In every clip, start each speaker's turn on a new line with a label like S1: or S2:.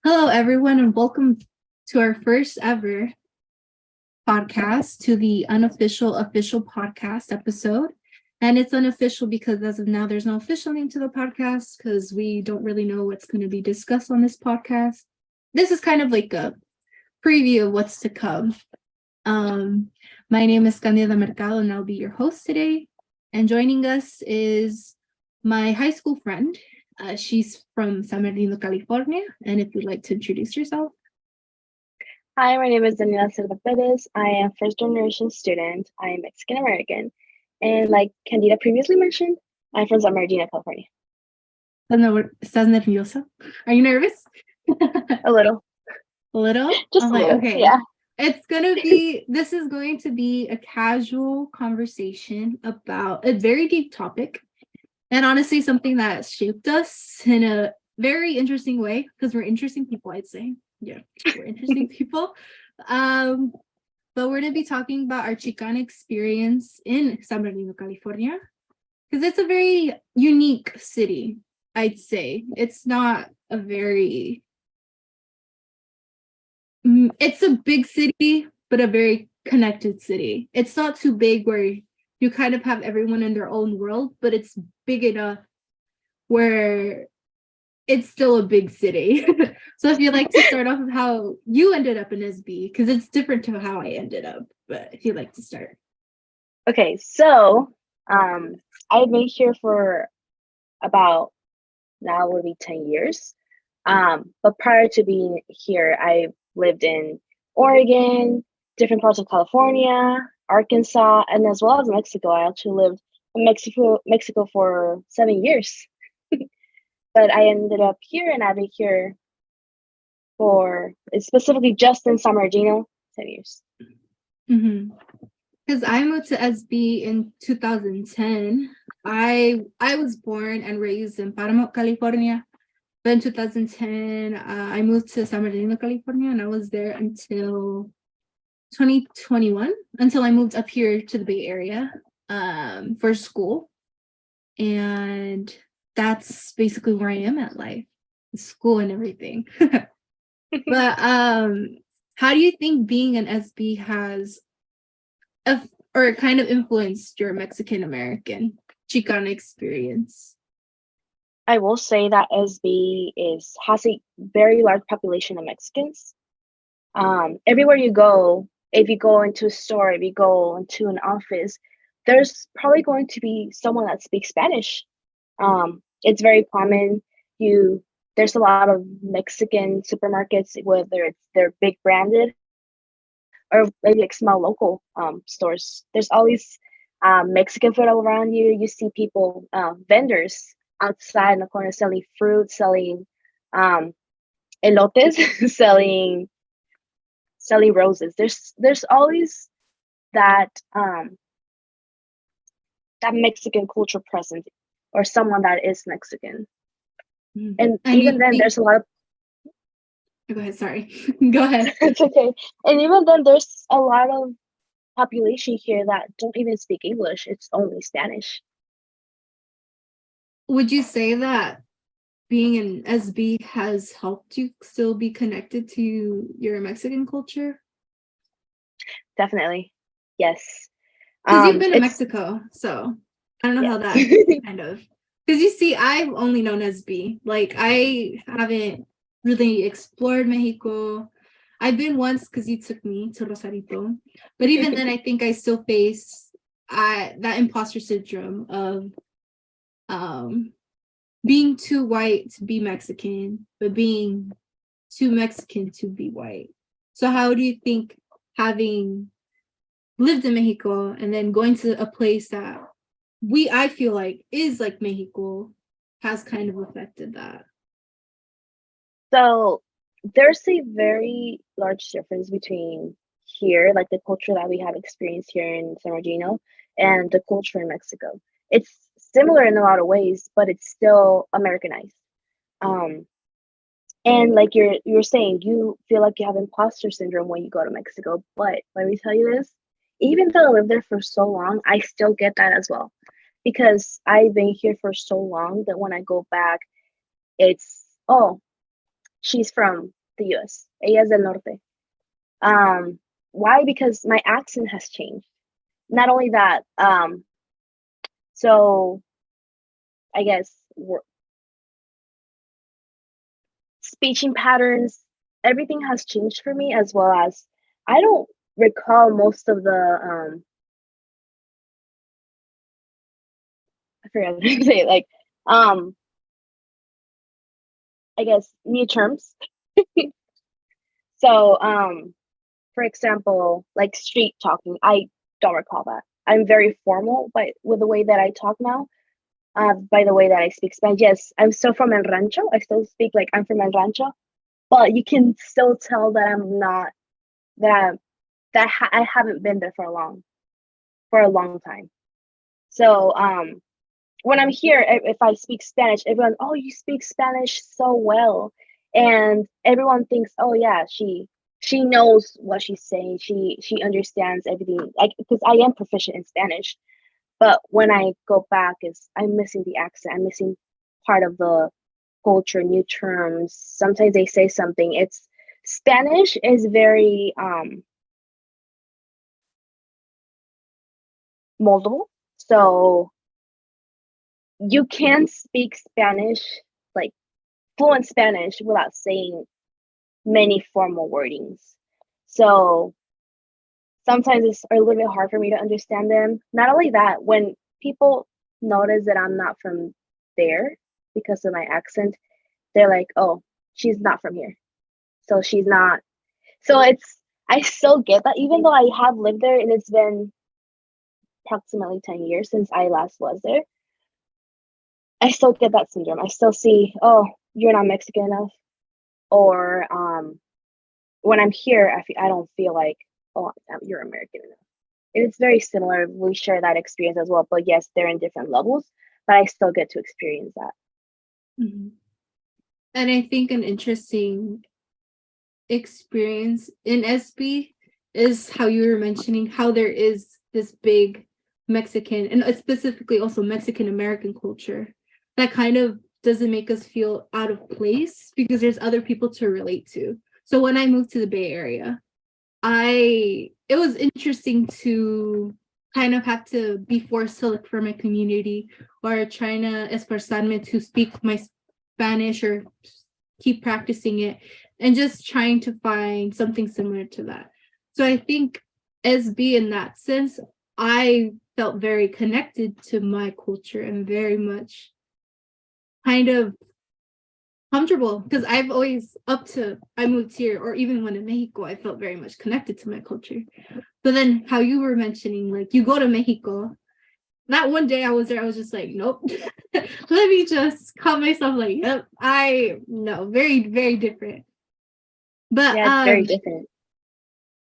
S1: Hello, everyone, and welcome to our first ever podcast, to the unofficial official podcast episode. And it's unofficial because as of now, there's no official name to the podcast because we don't really know what's going to be discussed on this podcast. This is kind of like a preview of what's to come. My name is Candida Mercado, and I'll be your host today. And joining us is my high school friend. She's from San Bernardino, California. And if you'd like to introduce yourself.
S2: Hi, my name is Daniela Cerda Perez. I am first generation student. I am Mexican American. And like Candida previously mentioned, I'm from San Bernardino, California.
S1: ¿Estás nerviosa? Are you nervous?
S2: A little.
S1: A little?
S2: Just a little,
S1: okay.
S2: yeah.
S1: This is going to be a casual conversation about a very deep topic. And honestly, something that shaped us in a very interesting way, because we're interesting people, I'd say. Yeah, we're interesting people. But we're going to be talking about our Chicana experience in San Bernardino, California, because it's a very unique city, I'd say. It's not a very... It's a big city, but a very connected city. It's not too big where you kind of have everyone in their own world, but it's big enough where it's still a big city. So if you'd like to start off with how you ended up in SB, because it's different to how I ended up, but if you'd like to start.
S2: Okay, so I've been here for about, now would be 10 years. But prior to being here, I lived in Oregon, different parts of California, Arkansas, and as well as Mexico. I actually lived in Mexico for 7 years. But I ended up here, and I've been here for specifically just in San Bernardino, 10 years.
S1: Because I moved to SB in 2010. I was born and raised in Paramount, California. But in 2010, I moved to San Bernardino, California, and I was there until 2021, until I moved up here to the Bay Area for school. And that's basically where I am at life, school and everything. But how do you think being an SB has or kind of influenced your Mexican American Chicana experience?
S2: I will say that SB has a very large population of Mexicans. Everywhere you go, if you go into a store, if you go into an office, there's probably going to be someone that speaks Spanish. It's very common. There's a lot of Mexican supermarkets, whether they're big branded or maybe like small local stores. There's always Mexican food all around you. You see people, vendors outside in the corner selling fruit, selling elotes, selling roses. There's always that Mexican culture present, or someone that is Mexican. And even then, there's a lot of...
S1: Go ahead, sorry. Go ahead.
S2: It's okay. And even then, there's a lot of population here that don't even speak English. It's only Spanish.
S1: Would you say that being an SB has helped you still be connected to your Mexican culture?
S2: Definitely. Yes.
S1: Because you've been to Mexico, so I don't know how that kind of... Because you see, I've only known SB. Like, I haven't really explored Mexico. I've been once because you took me to Rosarito. But even then, I think I still face that imposter syndrome of being too white to be Mexican, but being too Mexican to be white. So how do you think having lived in Mexico and then going to a place that I feel like is like Mexico has kind of affected that?
S2: So there's a very large difference between here, like the culture that we have experienced here in San Bernardino, and the culture in Mexico. It's similar in a lot of ways, but it's still Americanized. And like you're saying, you feel like you have imposter syndrome when you go to Mexico. But let me tell you this, even though I lived there for so long, I still get that as well. Because I've been here for so long that when I go back, it's, oh, she's from the US. Ella es del norte. Why? Because my accent has changed. Not only that, so I guess speeching patterns, everything has changed for me, as well as I don't recall most of the I forgot how to say it, like I guess new terms. So for example, like street talking, I don't recall that. I'm very formal but with the way that I talk now. By the way that I speak Spanish, yes, I'm still from El Rancho. I still speak like I'm from El Rancho, but you can still tell that I'm not that I'm, I haven't been there for a long time. So when I'm here, if I speak Spanish, everyone, oh, you speak Spanish so well, and everyone thinks, oh yeah, she knows what she's saying. She understands everything. Like because I am proficient in Spanish, but when I go back, is I'm missing the accent. I'm missing part of the culture, new terms. Sometimes they say something. It's Spanish is very moldable. So you can speak Spanish, like fluent Spanish, without saying many formal wordings. So sometimes it's a little bit hard for me to understand them. Not only that, when people notice that I'm not from there because of my accent, they're like, oh, she's not from here. So she's not. So it's, I still get that, even though I have lived there and it's been approximately 10 years since I last was there. I still get that syndrome. I still see, oh, you're not Mexican enough. Or when I'm here, I don't feel like, oh, you're American enough. And it's very similar. We share that experience as well. But yes, they're in different levels, but I still get to experience that.
S1: Mhm. And I think an interesting experience in SB is how you were mentioning how there is this big Mexican and specifically also Mexican American culture that kind of doesn't make us feel out of place because there's other people to relate to. So when I moved to the Bay Area, it was interesting to kind of have to be forced to look for my community or trying to esforzarme to speak my Spanish or keep practicing it and just trying to find something similar to that. So I think SB in that sense, I felt very connected to my culture and very much kind of comfortable because I've always I moved here or even when in Mexico, I felt very much connected to my culture. But then how you were mentioning, like you go to Mexico, that one day I was there, I was just like, nope. Let me just call myself like, yep, I no, very, very different. But
S2: Yeah, it's very different.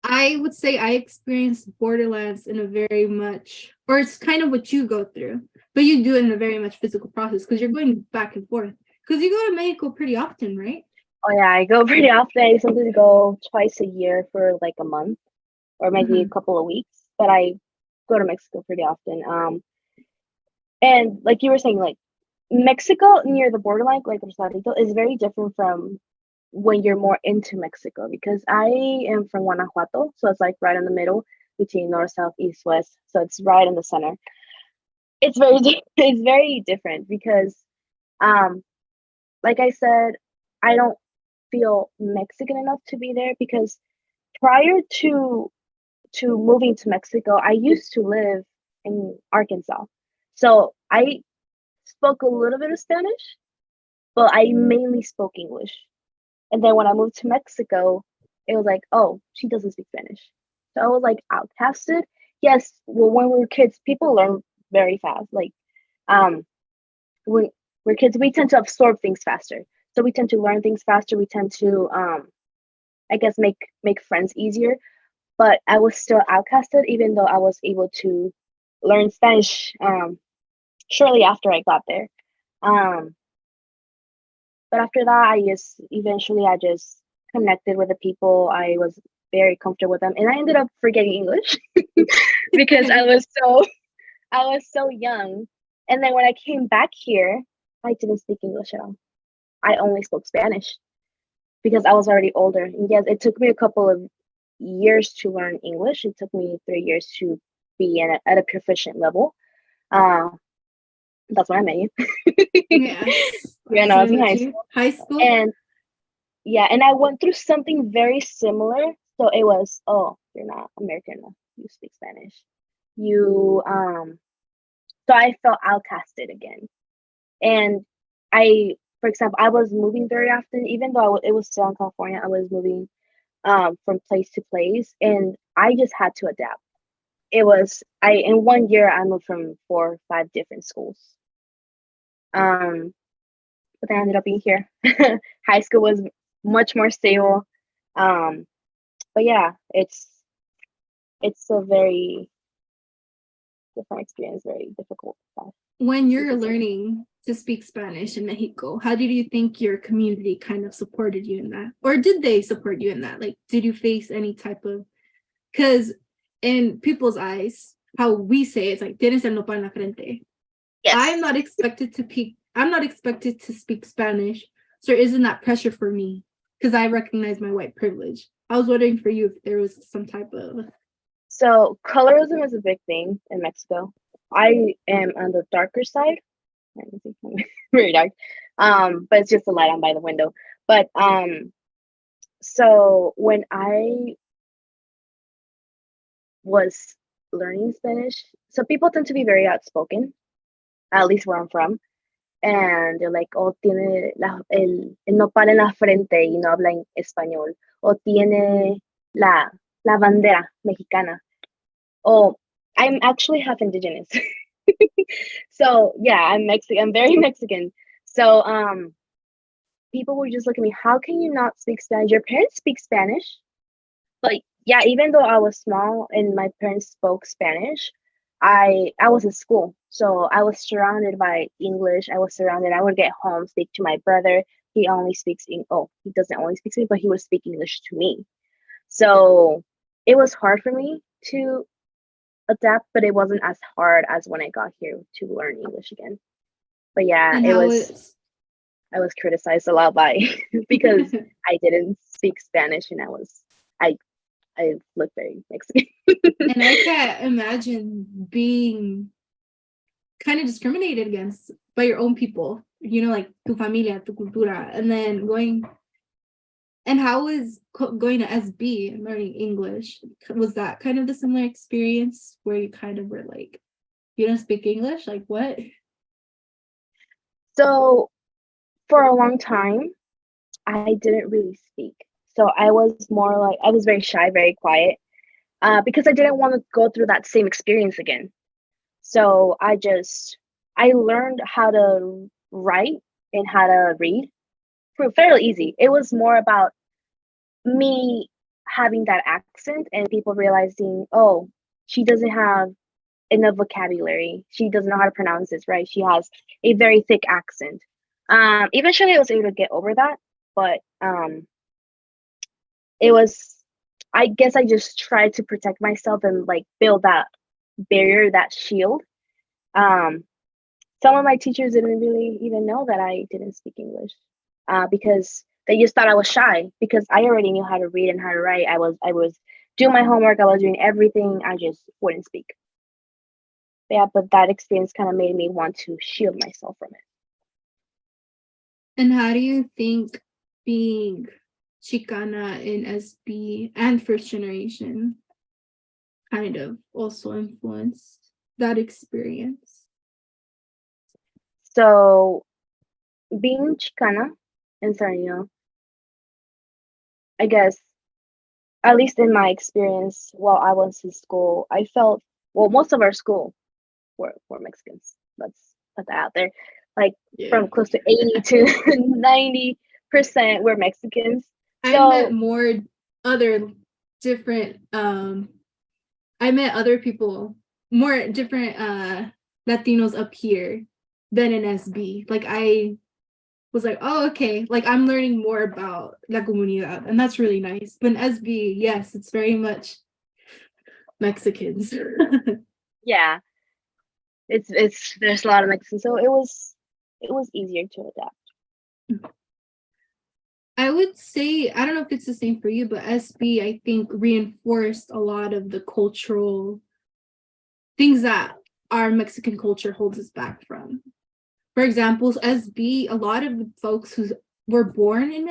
S1: I would say I experienced Borderlands in a very much, or it's kind of what you go through, but you do it in a very much physical process because you're going back and forth. Because you go to Mexico pretty often, right?
S2: Oh yeah, I go pretty often. I sometimes go twice a year for like a month or maybe a
S1: Mhm.
S2: couple of weeks, but I go to Mexico pretty often. And like you were saying, like Mexico near the borderline, like Rosarito, is very different from when you're more into Mexico because I am from Guanajuato, so it's like right in the middle between north, south, east, west. So it's right in the center. It's very it's very different because um like I said, I don't feel Mexican enough to be there because prior to moving to Mexico, I used to live in Arkansas. So I spoke a little bit of Spanish, but I mainly spoke English. And then when I moved to Mexico, it was like, oh, she doesn't speak Spanish. So I was like outcasted. Yes, well, when we were kids, people learn very fast. Like, um, when we're kids, we tend to absorb things faster. So we tend to learn things faster. We tend to, I guess, make friends easier. But I was still outcasted, even though I was able to learn Spanish shortly after I got there. Um, but after that, I just connected with the people. I was very comfortable with them, and I ended up forgetting English because I was so young. And then when I came back here, I didn't speak English at all. I only spoke Spanish. because I was already older. And yes, it took me a couple of years to learn English. It took me 3 years to be at a proficient level. Uh, that's when I met you.
S1: Yes.
S2: When
S1: That's
S2: I
S1: when
S2: was
S1: I
S2: in
S1: met
S2: high
S1: you.
S2: school.
S1: High school?
S2: And yeah, and I went through something very similar. So it was, oh, you're not American enough. You speak Spanish. You so I felt outcasted again. And for example, I was moving very often, even though it was still in California. I was moving from place to place, and I just had to adapt. It was I in 1 year I moved from 4 or 5 different schools. Um, but then I ended up being here. High school was much more stable. Um, but yeah, it's a very different experience, very difficult.
S1: When
S2: You
S1: you're
S2: could say.
S1: learning to speak Spanish in Mexico, how did you think your community kind of supported you in that? Or did they support you in that? Like, did you face any type of, because in people's eyes, how we say it's like, tienes el nopal en la frente.
S2: Yes.
S1: I'm not expected to speak Spanish. So isn't that pressure for me? Because I recognize my white privilege. I was wondering for you if there was some type of.
S2: So colorism is a big thing in Mexico. I am on the darker side. Very dark. But it's just the light on by the window. But so when I was learning Spanish, so people tend to be very outspoken, at least where I'm from. And they're like, oh, tiene el nopal en la frente y no habla en español. O tiene la bandera mexicana. Oh, I'm actually half indigenous. So yeah, I'm Mexican. I'm very Mexican. So people would just look at me, how can you not speak Spanish? Your parents speak Spanish? But yeah, even though I was small and my parents spoke Spanish, I was in school. So I was surrounded by English. I would get home, speak to my brother. He only speaks he doesn't only speak English, but he would speak English to me. So it was hard for me to adapt, but it wasn't as hard as when I got here to learn English again. But yeah,
S1: And how is
S2: I was criticized a lot by because I didn't speak Spanish and I look very Mexican.
S1: and I can't imagine being kind of discriminated against by your own people, like tu familia, tu cultura, and then and how is going to SB and learning English? Was that kind of the similar experience where you kind of were like, you don't speak English? Like what?
S2: So for a long time, I didn't really speak. So I was more like, I was very shy, very quiet, because I didn't want to go through that same experience again. So I learned how to write and how to read fairly easy. It was more about me having that accent and people realizing, oh, she doesn't have enough vocabulary. She doesn't know how to pronounce this right. She has a very thick accent. Eventually, I was able to get over that, but it was. I guess I just tried to protect myself and like build that barrier, that shield. Um, some of my teachers didn't really even know that I didn't speak English, because they just thought I was shy because I already knew how to read and how to write. I was doing my homework. I was doing everything. I just wouldn't speak. Yeah, but that experience kind of made me want to shield myself from it.
S1: And how do you think being Chicana in SB and first generation kind of also influenced that experience?
S2: So being Chicana in Sarnia, I guess, at least in my experience while I was in school, I felt, well, most of our school were Mexicans. Let's put that out there. Like from close to 80 to 90% were Mexicans.
S1: I met more other different I met other people, more different Latinos up here than in SB. Like I was like, oh, okay, like I'm learning more about La Comunidad, and that's really nice. But in SB, yes, it's very much Mexicans.
S2: Yeah, it's there's a lot of Mexicans, so it was easier to adapt.
S1: I would say, I don't know if it's the same for you, but SB, I think, reinforced a lot of the cultural things that our Mexican culture holds us back from. For example, SB, a lot of the folks who were born in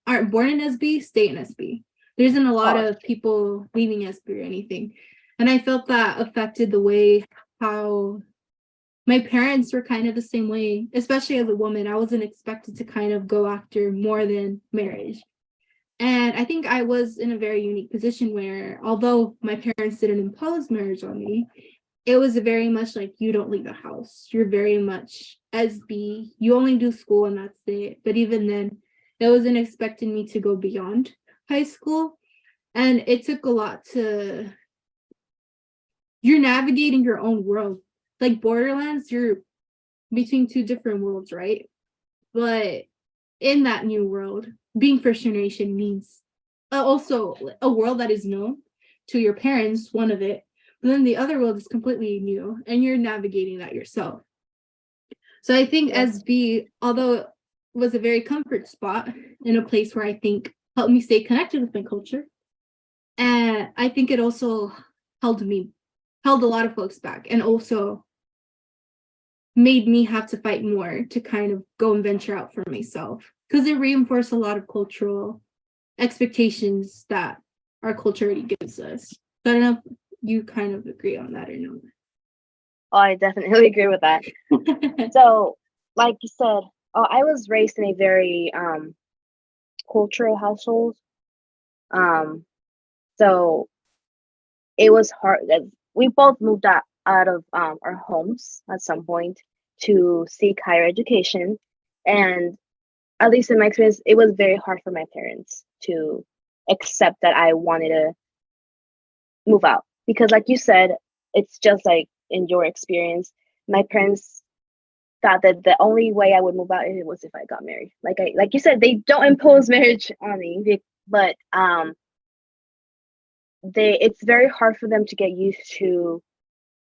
S1: aren't born in SB, stay in SB. There isn't a lot of people leaving SB or anything. And I felt that affected the way how my parents were kind of the same way, especially as a woman. I wasn't expected to kind of go after more than marriage. And I think I was in a very unique position where, although my parents didn't impose marriage on me, it was very much like, you don't leave the house. You're very much SB. You only do school and that's it. But even then, it wasn't expecting me to go beyond high school. And it took a lot you're navigating your own world. Like Borderlands, you're between two different worlds, right? But in that new world, being first generation means also a world that is known to your parents, one of it, but then the other world is completely new and you're navigating that yourself. So I think SB, although it was a very comfort spot in a place where I think helped me stay connected with my culture, and I think it also held a lot of folks back, and also made me have to fight more to kind of go and venture out for myself, because it reinforced a lot of cultural expectations that our culture already gives us. So I don't know if you kind of agree on that or not.
S2: Oh, I definitely agree with that. So, like you said, I was raised in a very cultural household. So it was hard. We both moved out of our homes at some point to seek higher education, and at least in my experience, it was very hard for my parents to accept that I wanted to move out, because, like you said, it's just like in your experience, my parents thought that the only way I would move out was if I got married. Like you said, they don't impose marriage on me, but it's very hard for them to get used to,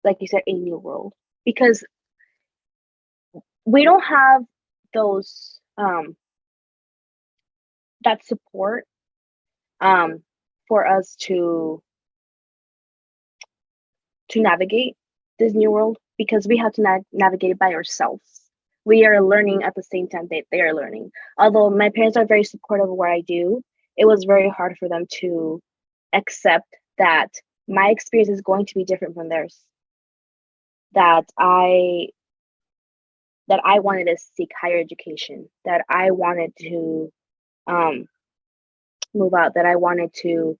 S2: like you said, a new world, because we don't have those that support for us to navigate this new world, because we have to navigate it by ourselves. We are learning at the same time they are learning. Although my parents are very supportive of what I do, it was very hard for them to accept that my experience is going to be different from theirs. That I wanted to seek higher education, that I wanted to move out, that I wanted to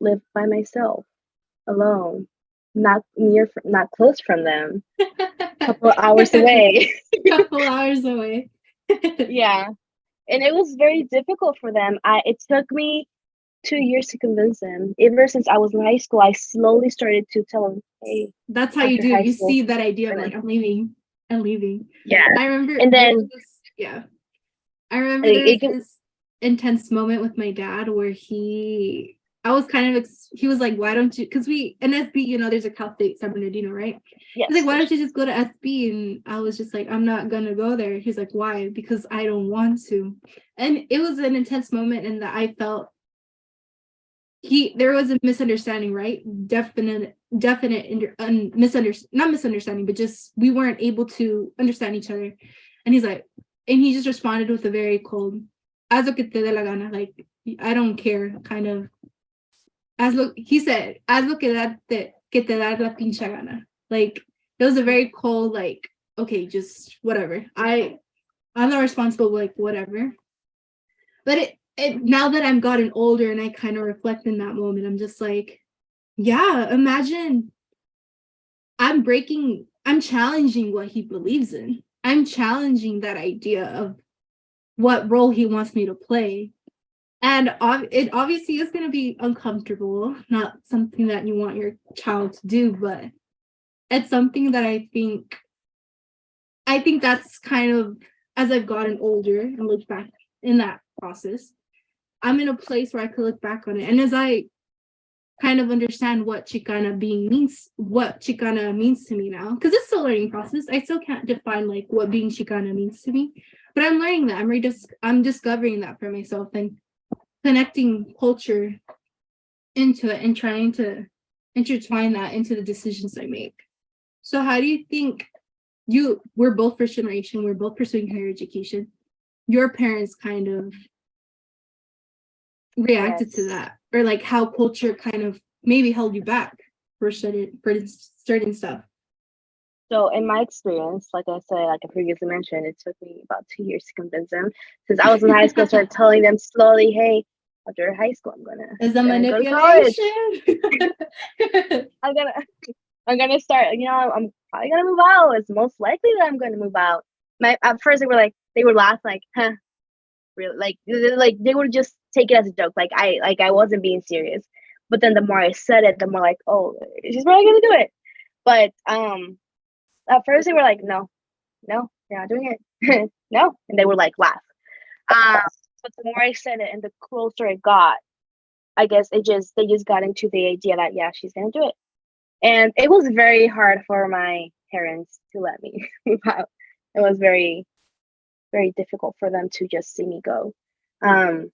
S2: live by myself, alone, not close from them, couple hours away.
S1: Couple hours away.
S2: Yeah, and it was very difficult for them. It took me 2 years to convince them. Ever since I was in high school, I slowly started to tell them, hey,
S1: that's how you do it. You see that idea of like, I'm leaving.
S2: Yeah.
S1: I remember,
S2: and then
S1: I remember there was this intense moment with my dad where he was like, why don't you, because we in SB, there's a Cal State San Bernardino, right?
S2: Yes.
S1: He's like, why don't you just go to SB? And I was just like, I'm not gonna go there. He's like, why? Because I don't want to. And it was an intense moment, and that I felt there was a misunderstanding, right? Definite not misunderstanding, but just we weren't able to understand each other. And he just responded with a very cold, haz lo que te dé la gana, like, I don't care, kind of. He said, haz lo que te da la pincha gana. Like, it was a very cold, like, okay, just whatever. I'm not responsible, like, whatever. But now that I'm gotten older and I kind of reflect in that moment, I'm just like, yeah, imagine I'm challenging what he believes in. I'm challenging that idea of what role he wants me to play. And it obviously is going to be uncomfortable, not something that you want your child to do, but it's something that I think that's kind of, as I've gotten older and looked back in that process, I'm in a place where I could look back on it. And as I kind of understand what Chicana means to me now, because it's still a learning process. I still can't define like what being Chicana means to me, but I'm learning that. I'm discovering that for myself and connecting culture into it and trying to intertwine that into the decisions I make. So how do you think we're both first generation, we're both pursuing higher education. Your parents kind of reacted to
S2: Yes.
S1: that, or like how culture kind of maybe held you back for certain stuff.
S2: So in my experience, like I said, like I previously mentioned, it took me about 2 years to convince them. Since I was in high school, I started telling them slowly, hey, after high school,
S1: Is the
S2: gonna go to college.
S1: manipulation?
S2: I'm gonna I'm gonna start, I'm probably gonna move out. It's most likely that I'm gonna move out. At first they would laugh like, huh, really, like they would just take it as a joke, like I wasn't being serious. But then the more I said it, the more like, oh, she's probably gonna do it. But at first they were like, no, you're not doing it. No, and they would like laugh. Um, but the more I said it and the closer it got, I guess they just got into the idea that yeah, she's gonna do it. And it was very hard for my parents to let me move out. It was very, very difficult for them to just see me go. Um,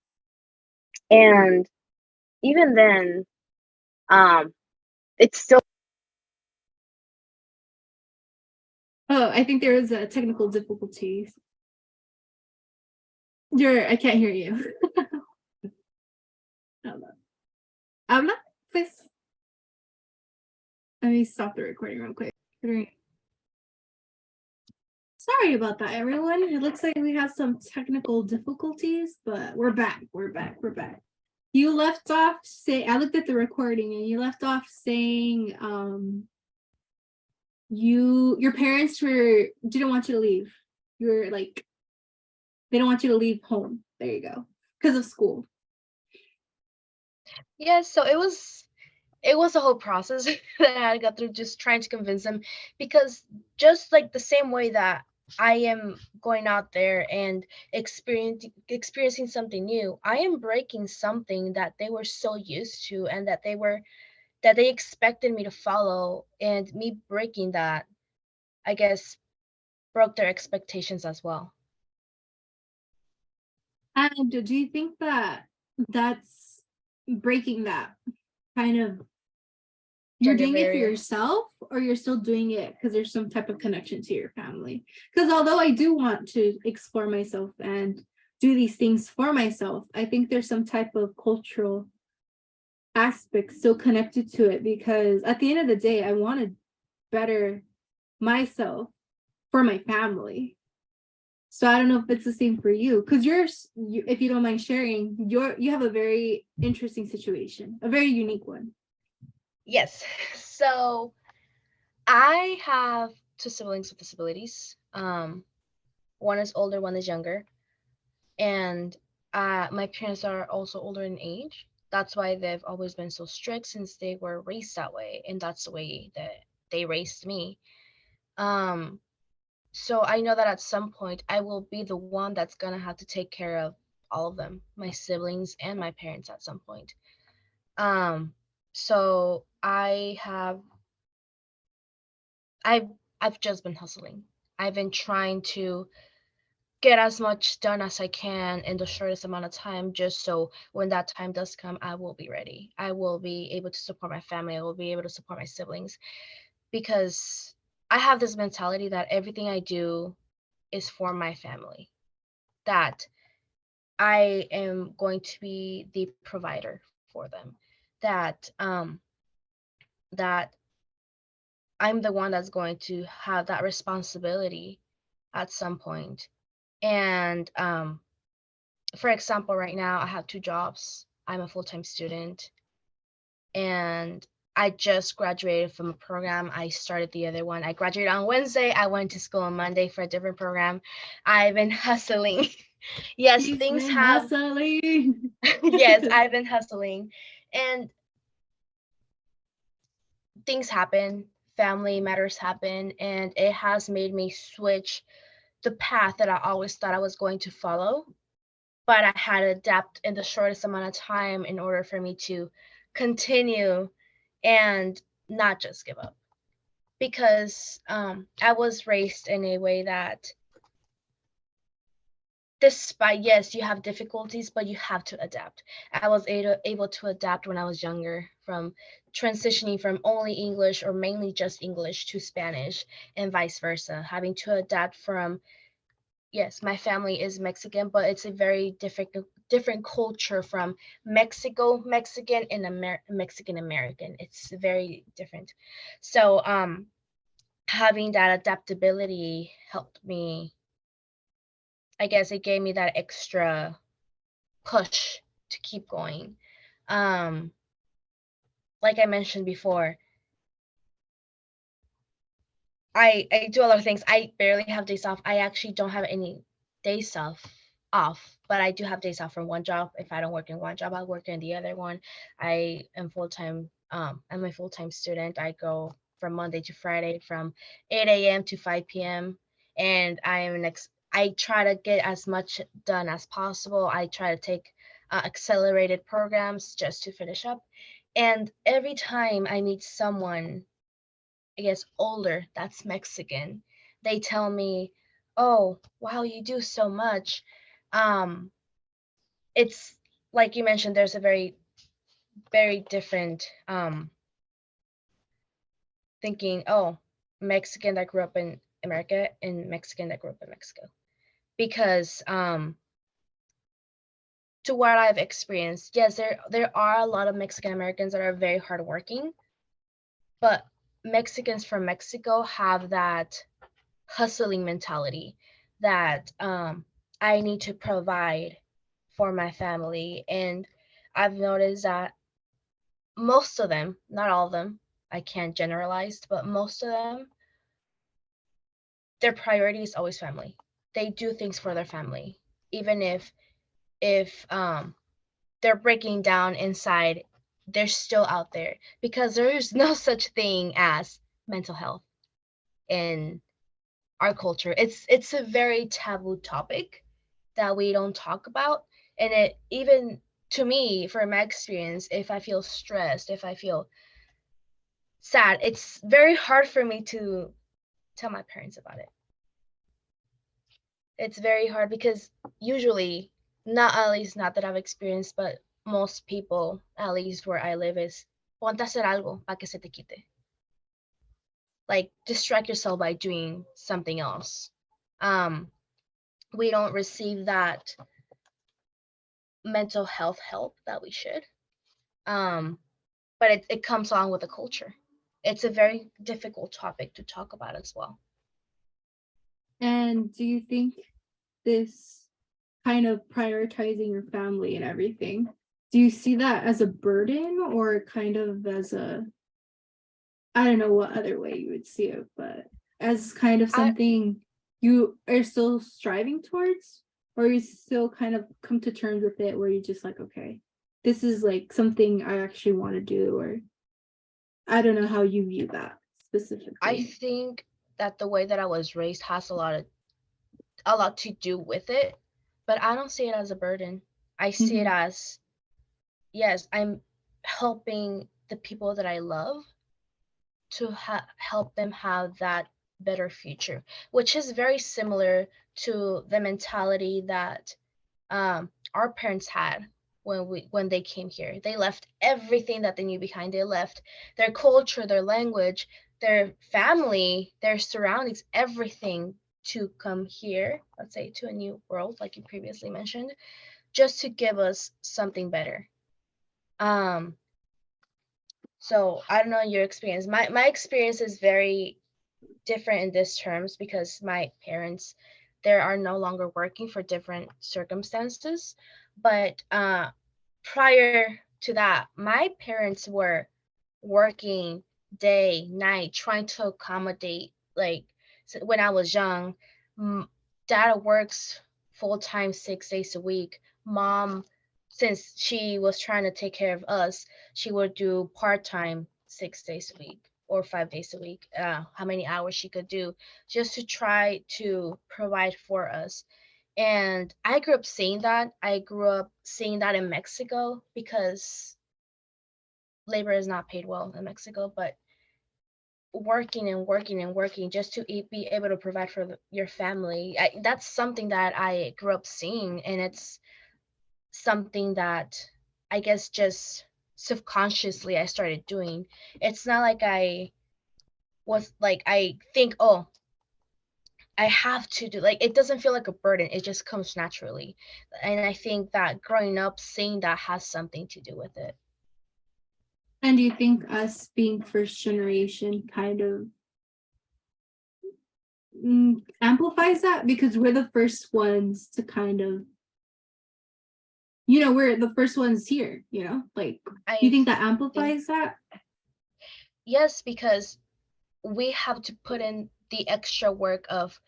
S2: and even then, it's still.
S1: Oh, I think there was a technical difficulties. I can't hear you. Habla, please. Let me stop the recording real quick. Sorry about that, everyone. It looks like we have some technical difficulties, but we're back. You left off I looked at the recording and you left off saying your parents didn't want you to leave. You're like, they don't want you to leave home. There you go. Because of school.
S3: Yeah, so it was a whole process that I had to go through, just trying to convince them, because just like the same way that I am going out there and experiencing something new, I am breaking something that they were so used to and that they expected me to follow, and me breaking that, I guess, broke their expectations as well.
S1: And do you think that that's breaking that kind of, you're
S3: Gender
S1: doing it for
S3: barrier.
S1: yourself, or you're still doing it because there's some type of connection to your family? Because although I do want to explore myself and do these things for myself, I think there's some type of cultural aspect still connected to it, because at the end of the day, I want to better myself for my family. So I don't know if it's the same for you, because if you don't mind sharing, you have a very interesting situation, a very unique one.
S3: Yes. So I have two siblings with disabilities. One is older, one is younger, and my parents are also older in age. That's why they've always been so strict, since they were raised that way, and that's the way that they raised me. Um, so I know that at some point I will be the one that's gonna have to take care of all of them, my siblings and my parents at some point. Um, so I've I've just been hustling. I've been trying to get as much done as I can in the shortest amount of time, just so when that time does come, I will be ready. I will be able to support my family. I will be able to support my siblings, because I have this mentality that everything I do is for my family, that I am going to be the provider for them, that I'm the one that's going to have that responsibility at some point. And for example, right now I have two jobs. I'm a full-time student, and I just graduated from a program. I started the other one. I graduated on Wednesday. I went to school on Monday for a different program. I've been hustling. Yes,
S1: He's
S3: things
S1: been
S3: have.
S1: hustling.
S3: Yes, I've been hustling, and things happen. Family matters happen, and it has made me switch the path that I always thought I was going to follow, but I had to adapt in the shortest amount of time in order for me to continue and not just give up. Because I was raised in a way that, despite, yes, you have difficulties, but you have to adapt. I was able to adapt when I was younger, from transitioning from only English or mainly just English to Spanish and vice versa, having to adapt from, yes, my family is Mexican, but it's a very different culture from Mexican and Mexican American. It's very different. So having that adaptability helped me. I guess it gave me that extra push to keep going. Um, like I mentioned before, I do a lot of things. I barely have days off. I actually don't have any days off, but I do have days off from one job. If I don't work in one job, I'll work in the other one. I am full time. I'm a full time student. I go from Monday to Friday from 8 a.m. to 5 p.m. And I try to get as much done as possible. I try to take accelerated programs just to finish up. And every time I meet someone, I guess, older that's Mexican, they tell me, "Oh, wow, you do so much." Um, it's like you mentioned, there's a very different thinking. Oh, Mexican that grew up in America and Mexican that grew up in Mexico, because to what I've experienced, yes, there are a lot of Mexican Americans that are very hardworking, but Mexicans from Mexico have that hustling mentality that I need to provide for my family. And I've noticed that most of them, not all of them, I can't generalize, but most of them, their priority is always family. They do things for their family, even if they're breaking down inside, they're still out there, because there is no such thing as mental health in our culture. It's a very taboo topic that we don't talk about. And it, even to me, from my experience, if I feel stressed, if I feel sad, it's very hard for me to tell my parents about it. It's very hard because usually, not at least not that I've experienced, but most people, at least where I live, is ponte a hacer algo para que se te quite. Like, distract yourself by doing something else. Um, we don't receive that mental health help that we should. Um, but it comes along with the culture. It's a very difficult topic to talk about as well.
S1: And do you think this kind of prioritizing your family and everything, do you see that as a burden or kind of as a, I don't know what other way you would see it, but as kind of
S3: I
S1: something you are still striving towards, or you still kind of come to terms with it where you're just like, okay, this is like something I actually want to do, or I don't know how you view that
S3: I
S1: specifically.
S3: think that the way that I was raised has a lot to do with it, but I don't see it as a burden. I see it
S1: Mhm.
S3: as, yes, I'm helping the people that I love to help them have that better future, which is very similar to the mentality that our parents had when they came here. They left everything that they knew behind. They left their culture, their language, their family, their surroundings, everything to come here, let's say to a new world, like you previously mentioned, just to give us something better. Um, so I don't know your experience. My experience is very different in these terms because my parents, they are no longer working for different circumstances. But prior to that, my parents were working day, night, trying to accommodate. Like, when I was young, dad works full time 6 days a week. Mom, since she was trying to take care of us, she would do part time 6 days a week or 5 days a week, how many hours she could do, just to try to provide for us. And I grew up seeing that. I grew up seeing that in Mexico because labor is not paid well in Mexico, but working and working and working just to be able to provide for your family, that's something that I grew up seeing, and it's something that I guess just subconsciously I started doing. It's not like I think, oh, I have to do, like, it doesn't feel like a burden. It just comes naturally. And I think that growing up seeing that has something to do with it.
S1: And do you think us being first generation kind of amplifies that, because we're the first ones to kind of, we're the first ones here, like, do you think that amplifies that?
S3: Yes, because we have to put in the extra work of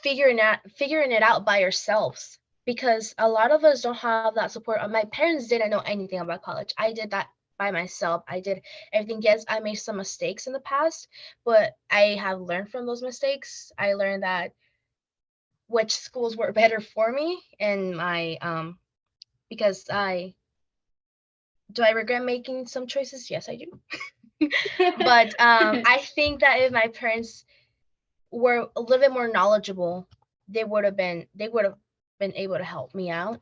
S3: figuring it out by ourselves, because a lot of us don't have that support. My parents didn't know anything about college. I did that by myself. I did everything. Yes, I made some mistakes in the past, but I have learned from those mistakes. I learned that which schools were better for me, and my because I regret making some choices? Yes, I do. But I think that if my parents were a little bit more knowledgeable, they would have been able to help me out.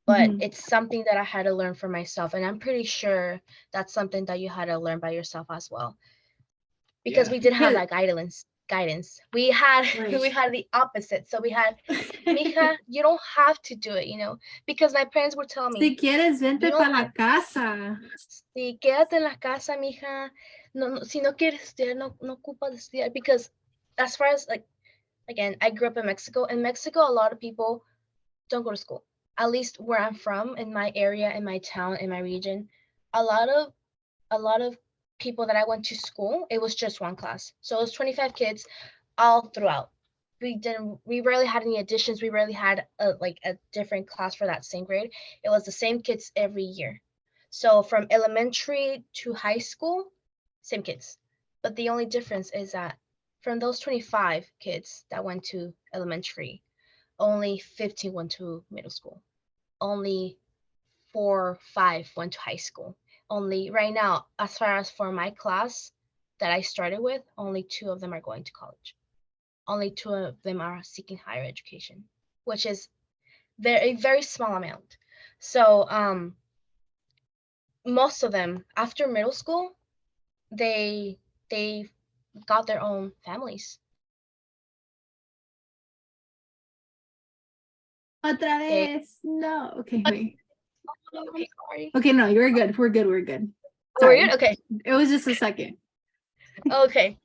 S3: But it's something that I had to learn for myself, and I'm pretty sure that's something that you had to learn by yourself as well, because we didn't have that guidance. We had we had the opposite. So we had, mija, you don't have to do it, because my parents would tell me,
S1: si quieres vente para la casa.
S3: Si quédate en la casa, mija. No, si no quieres estudiar, no ocupas de estudiar. Because as far as, like, again, I grew up in Mexico. In Mexico, a lot of people don't go to school. At least where I'm from, in my area, in my town, in my region, a lot of people that I went to school, it was just one class. So it was 25 kids all throughout. We rarely had any additions. We rarely had a different class for that same grade. It was the same kids every year. So from elementary to high school, same kids. But the only difference is that from those 25 kids that went to elementary, only 15 went to middle school. Only 4 or 5 went to high school. Only right now, as far as for my class that I started with, only 2 of them are going to college. Only 2 of them are seeking higher education, which is a very small amount. So most of them, after middle school, they got their own families.
S1: Otra vez. No. Okay, wait.
S3: Okay, sorry.
S1: Okay, no, you're good. We're good.
S3: We're good? Okay.
S1: It was just a second.
S3: Okay.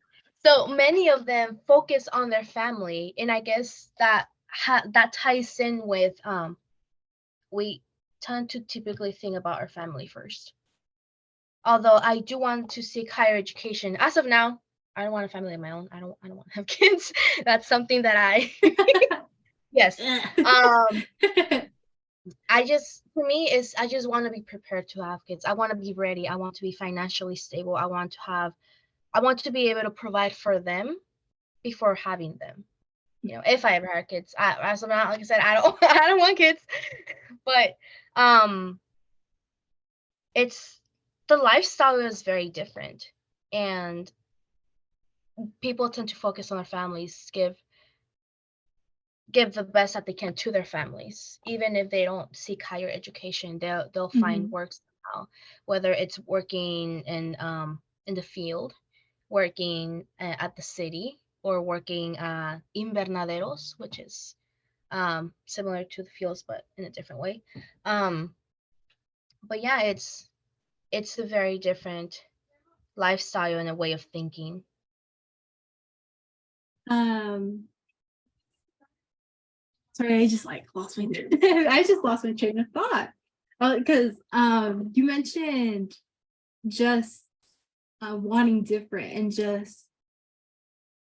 S3: So many of them focus on their family, and I guess that ties in with we tend to typically think about our family first. Although I do want to seek higher education. As of now, I don't want a family of my own. I don't want to have kids. That's something that I yes. I just want to be prepared to have kids. I want to be ready. I want to be financially stable. I want to be able to provide for them before having them. If I ever had kids. As of now, like I said, I don't I don't want kids. But it's the lifestyle is very different, and people tend to focus on their families, give the best that they can to their families. Even if they don't seek higher education, they'll find work somehow, whether it's working in the field, working at the city, or working invernaderos, which is similar to the fields but in a different way. But yeah, it's a very different lifestyle and a way of thinking.
S1: Sorry, I just lost my train of thought. Because you mentioned just wanting different, and just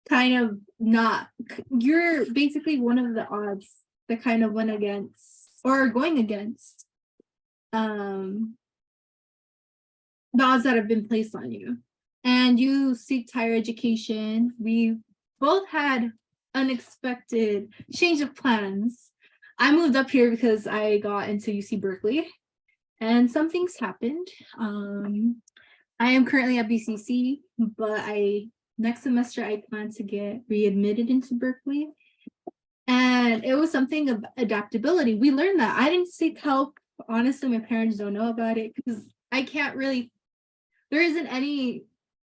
S1: kind of not, you're basically one of the odds that kind of went against, or going against, the odds that have been placed on you. And you seek higher education. We both had unexpected change of plans. I moved up here because I got into UC Berkeley, and some things happened. I am currently at BCC, but next semester I plan to get readmitted into Berkeley. And it was something of adaptability. We learned that. I didn't seek help. Honestly, my parents don't know about it because I can't really, there isn't any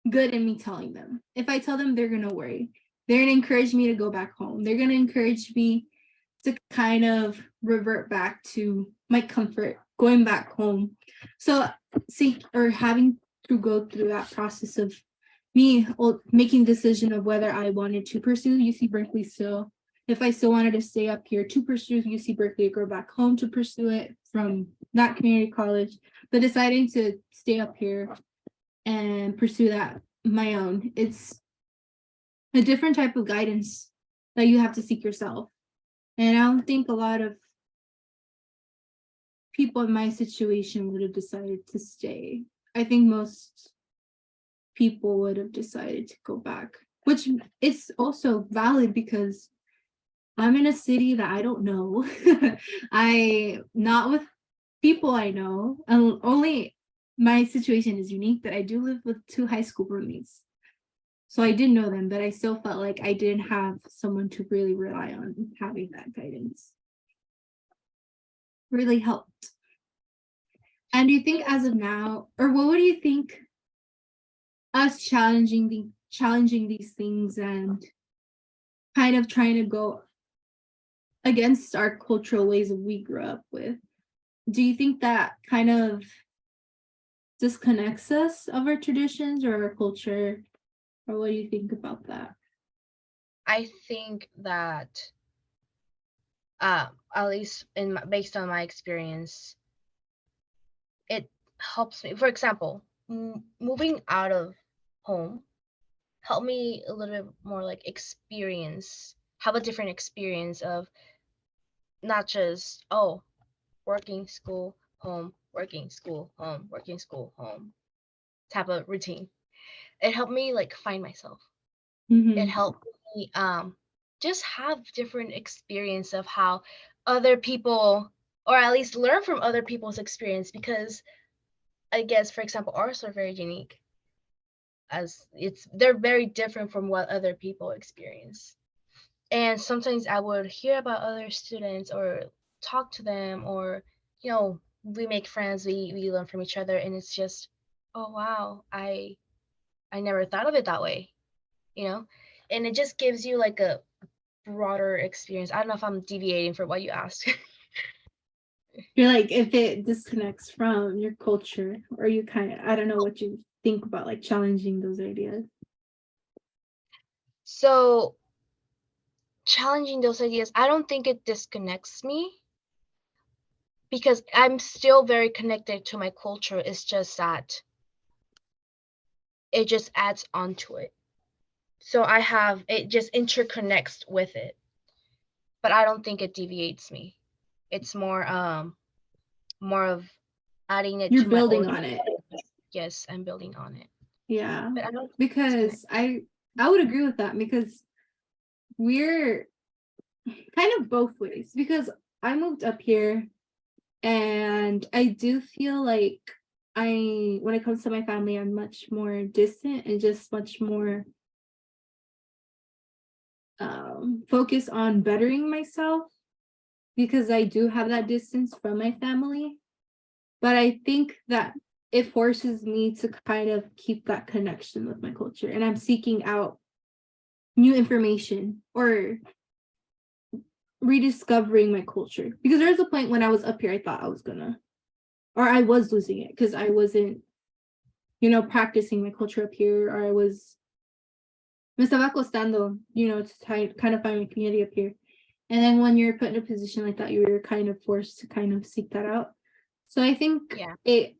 S1: good in me telling them. If I tell them, they're going to worry. They're going to encourage me to go back home. They're going to encourage me to kind of revert back to my comfort, going back home. So having to go through that process of me making decision of whether I wanted to pursue UC Berkeley still, if I still wanted to stay up here to pursue UC Berkeley, or go back home to pursue it from that community college, but deciding to stay up here and pursue that my own. It's a different type of guidance that you have to seek yourself. And I don't think a lot of people in my situation would have decided to stay. I think most people would have decided to go back, which is also valid because I'm in a city that I don't know. Not with people I know. Only my situation is unique that I do live with 2 high school roommates. So I did know them, but I still felt like I didn't have someone to really rely on. Having that guidance really helped. And do you think as of now, or what would you think us challenging these things and kind of trying to go against our cultural ways that we grew up with, do you think that kind of disconnects us of our traditions or our culture? Or what do you think about that?
S3: I think that, at least based on my experience, it helps me. For example, moving out of home helped me a little bit more like have a different experience of not just, oh, working, school, home, working, school, home, working, school, home type of routine. It helped me like find myself. It helped me just have different experience of how other people, or at least learn from other people's experience, because I guess, for example, ours are very unique, as they're very different from what other people experience. And sometimes I would hear about other students or talk to them, or we make friends, we learn from each other, and it's just, oh wow, I never thought of it that way, and it just gives you like a broader experience. I don't know if I'm deviating from what you asked.
S1: You're like, if it disconnects from your culture, or you kind of, I don't know what you think about like challenging those ideas.
S3: So challenging those ideas, I don't think it disconnects me, because I'm still very connected to my culture. It's just that it just adds onto it. So it just interconnects with it. But I don't think it deviates me. It's more of adding it
S1: You're
S3: to my
S1: building
S3: own.
S1: on it.
S3: Yes, I'm building on it.
S1: Yeah.
S3: But I don't
S1: Because I would agree with that, because we're kind of both ways, because I moved up here and I do feel like when it comes to my family, I'm much more distant and just much more focused on bettering myself, because I do have that distance from my family. But I think that it forces me to kind of keep that connection with my culture, and I'm seeking out new information or rediscovering my culture, because there's a point when I was up here, I thought I was losing it, because I wasn't, practicing my culture up here, or me estaba costando, to kind of find my community up here. And then when you're put in a position like that, you're kind of forced to kind of seek that out. So I think it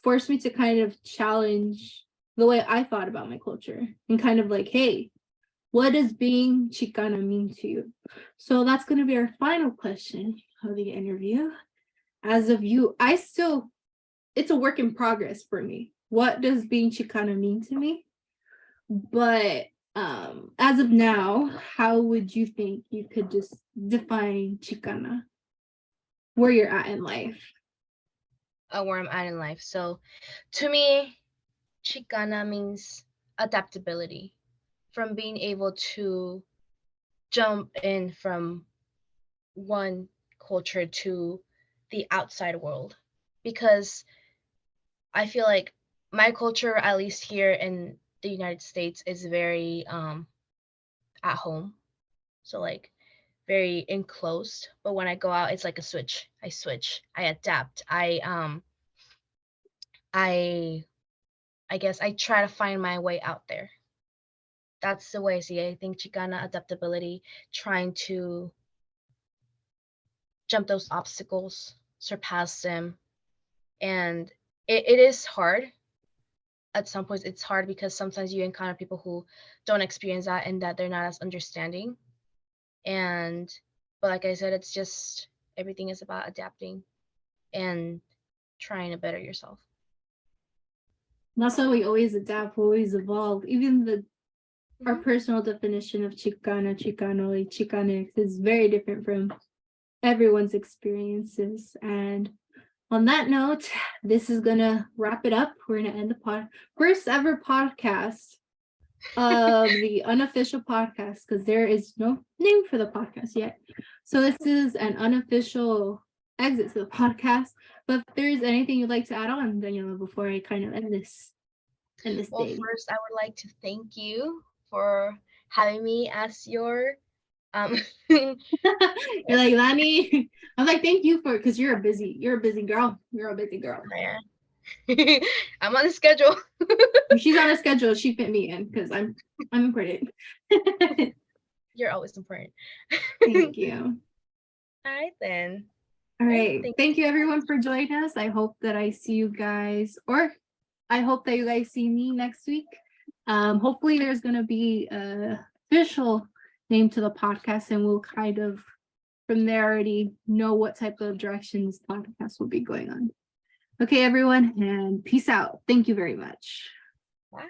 S1: forced me to kind of challenge the way I thought about my culture, and kind of like, hey, what does being Chicana mean to you? So that's going to be our final question of the interview. As of you, it's a work in progress for me. What does being Chicana mean to me? But as of now, how would you think you could just define Chicana, where you're at in life?
S3: where I'm at in life. So to me, Chicana means adaptability, from being able to jump in from one culture to the outside world. Because I feel like my culture, at least here in the United States, is very at home. So like very enclosed. But when I go out, it's like a switch. I switch. I adapt. I I guess I try to find my way out there. That's the way I see it. I think Chicana adaptability, trying to jump those obstacles, surpass them. And it is hard. At some points, it's hard because sometimes you encounter people who don't experience that and that they're not as understanding. And, but like I said, it's just everything is about adapting and trying to better yourself.
S1: That's why we always adapt, we always evolve. Even our personal definition of Chicana, Chicano, like Chicanx is very different from everyone's experiences. And on that note, this is gonna wrap it up. We're gonna end the first ever podcast of the unofficial podcast, because there is no name for the podcast yet. So this is an unofficial exit to the podcast. But if there's anything you'd like to add on, Daniela, before I kind of end this
S3: Well,
S1: day.
S3: first, I would like to thank you for having me as your
S1: You're like, Lani. I'm like, thank you for, because you're a busy girl. You're a busy girl.
S3: I'm on the schedule.
S1: She's on a schedule. She fit me in because I'm important.
S3: You're always important.
S1: Thank you.
S3: All right then.
S1: All right. Thank you everyone for joining us. I hope that I see you guys, or I hope that you guys see me next week. Hopefully there's gonna be a official name to the podcast, and we'll kind of from there already know what type of direction this podcast will be going on. Okay, everyone, and peace out. Thank you very much.
S3: Bye.